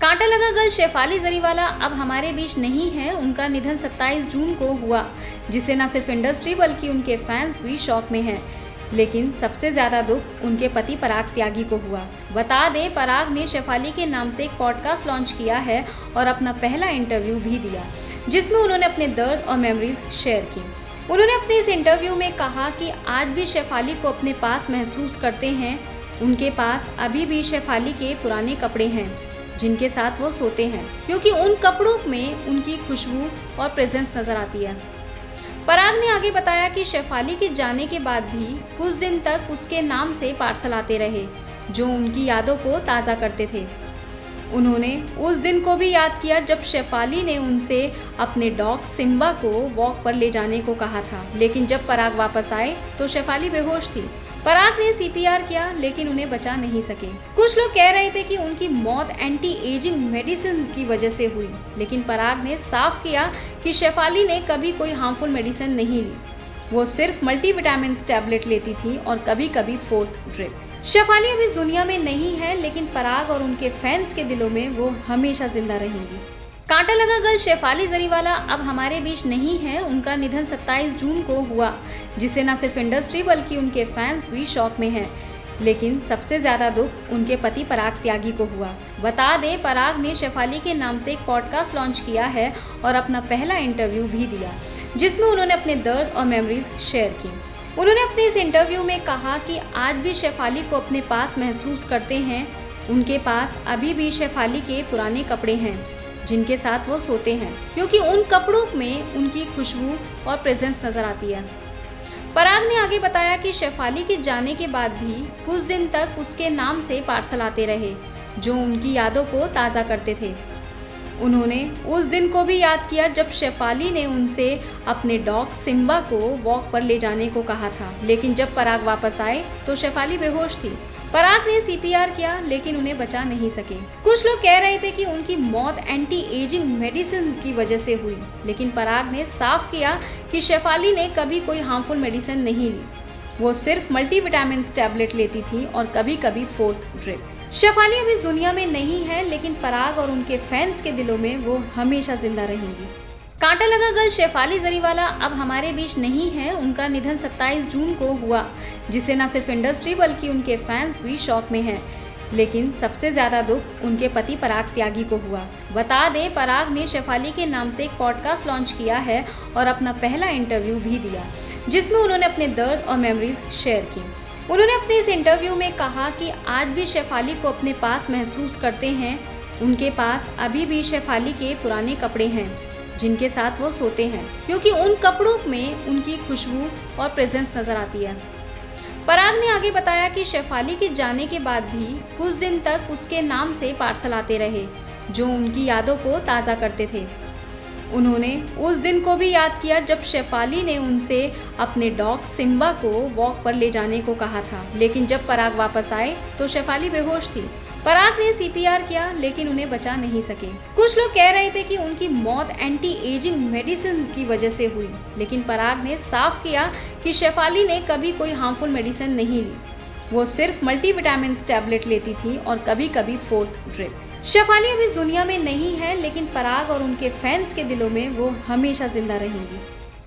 कांटा लगा गर्ल शेफाली जरीवाला अब हमारे बीच नहीं है। उनका निधन 27 जून को हुआ, जिससे न सिर्फ इंडस्ट्री बल्कि उनके फैंस भी शॉक में हैं। लेकिन सबसे ज्यादा दुख उनके पति पराग त्यागी को हुआ। बता दें, पराग ने शेफाली के नाम से एक पॉडकास्ट लॉन्च किया है और अपना पहला इंटरव्यू भी दिया, जिसमें उन्होंने अपने दर्द और मेमोरीज शेयर की। उन्होंने अपने इस इंटरव्यू में कहा कि आज भी शेफाली को अपने पास महसूस करते हैं। उनके पास अभी भी शेफाली के पुराने कपड़े हैं जिनके साथ वो सोते हैं, क्योंकि उन कपड़ों में उनकी खुशबू और प्रेजेंस नजर आती है। पराग ने आगे बताया कि शेफाली के जाने के बाद भी कुछ दिन तक उसके नाम से पार्सल आते रहे जो उनकी यादों को ताज़ा करते थे। उन्होंने उस दिन को भी याद किया जब शेफाली ने उनसे अपने डॉग सिम्बा को वॉक पर ले जाने को कहा था, लेकिन जब पराग वापस आए तो शेफाली बेहोश थी। पराग ने सीपीआर किया लेकिन उन्हें बचा नहीं सके। कुछ लोग कह रहे थे कि उनकी मौत एंटी एजिंग मेडिसिन की वजह से हुई, लेकिन पराग ने साफ किया कि शेफाली ने कभी कोई हार्मफुल मेडिसिन नहीं ली। वो सिर्फ मल्टीविटामिन टैबलेट लेती थी और कभी कभी 4th ड्रिप। शेफाली अब इस दुनिया में नहीं है, लेकिन पराग और उनके फैंस के दिलों में वो हमेशा जिंदा रहेंगी। कांटा लगा गर्ल शेफाली जरीवाला अब हमारे बीच नहीं है। उनका निधन 27 जून को हुआ, जिससे न सिर्फ इंडस्ट्री बल्कि उनके फैंस भी शॉक में हैं। लेकिन सबसे ज्यादा दुख उनके पति पराग त्यागी को हुआ। बता दें, पराग ने शेफाली के नाम से एक पॉडकास्ट लॉन्च किया है और अपना पहला इंटरव्यू भी दिया, जिसमें उन्होंने अपने दर्द और मेमोरीज शेयर की। उन्होंने अपने इस इंटरव्यू में कहा कि आज भी शेफाली को अपने पास महसूस करते हैं। उनके पास अभी भी शेफाली के पुराने कपड़े हैं जिनके साथ वो सोते हैं, क्योंकि उन कपड़ों में उनकी खुशबू और प्रेजेंस नजर आती है। पराग ने आगे बताया कि शेफाली के जाने के बाद भी कुछ दिन तक उसके नाम से पार्सल आते रहे जो उनकी यादों को ताज़ा करते थे। उन्होंने उस दिन को भी याद किया जब शेफाली ने उनसे अपने डॉग सिम्बा को वॉक पर ले जाने को कहा था, लेकिन जब पराग वापस आए तो शेफाली बेहोश थी। पराग ने सीपीआर किया लेकिन उन्हें बचा नहीं सके। कुछ लोग कह रहे थे कि उनकी मौत एंटी एजिंग मेडिसिन की वजह से हुई, लेकिन पराग ने साफ किया कि शेफाली ने कभी कोई हार्मफुल मेडिसिन नहीं ली। वो सिर्फ मल्टीविटामिन टैबलेट लेती थी और कभी कभी 4th ड्रिप। शेफाली अब इस दुनिया में नहीं है, लेकिन पराग और उनके फैंस के दिलों में वो हमेशा जिंदा रहेंगी। कांटा लगा गर्ल शेफाली जरीवाला अब हमारे बीच नहीं है। उनका निधन 27 जून को हुआ, जिससे न सिर्फ इंडस्ट्री बल्कि उनके फैंस भी शॉक में हैं। लेकिन सबसे ज्यादा दुख उनके पति पराग त्यागी को हुआ। बता दें, पराग ने शेफाली के नाम से एक पॉडकास्ट लॉन्च किया है और अपना पहला इंटरव्यू भी दिया, जिसमें उन्होंने अपने दर्द और मेमोरीज शेयर की। उन्होंने अपने इस इंटरव्यू में कहा कि आज भी शेफाली को अपने पास महसूस करते हैं। उनके पास अभी भी शेफाली के पुराने कपड़े हैं जिनके साथ वो सोते हैं, क्योंकि उन कपड़ों में उनकी खुशबू और प्रेजेंस नजर आती है। पराग ने आगे बताया कि शेफाली के जाने के बाद भी कुछ दिन तक उसके नाम से पार्सल आते रहे जो उनकी यादों को ताज़ा करते थे। उन्होंने उस दिन को भी याद किया जब शेफाली ने उनसे अपने डॉग सिम्बा को वॉक पर ले जाने को कहा था, लेकिन जब पराग वापस आए तो शेफाली बेहोश थी। पराग ने सीपीआर किया लेकिन उन्हें बचा नहीं सके। कुछ लोग कह रहे थे कि उनकी मौत एंटी एजिंग मेडिसिन की वजह से हुई, लेकिन पराग ने साफ किया कि शेफाली ने कभी कोई हार्मफुल मेडिसिन नहीं ली। वो सिर्फ मल्टीविटामिन टैबलेट लेती थी और कभी कभी 4th ड्रिप। शेफाली अब इस दुनिया में नहीं है, लेकिन पराग और उनके फैंस के दिलों में वो हमेशा जिंदा रहेंगी।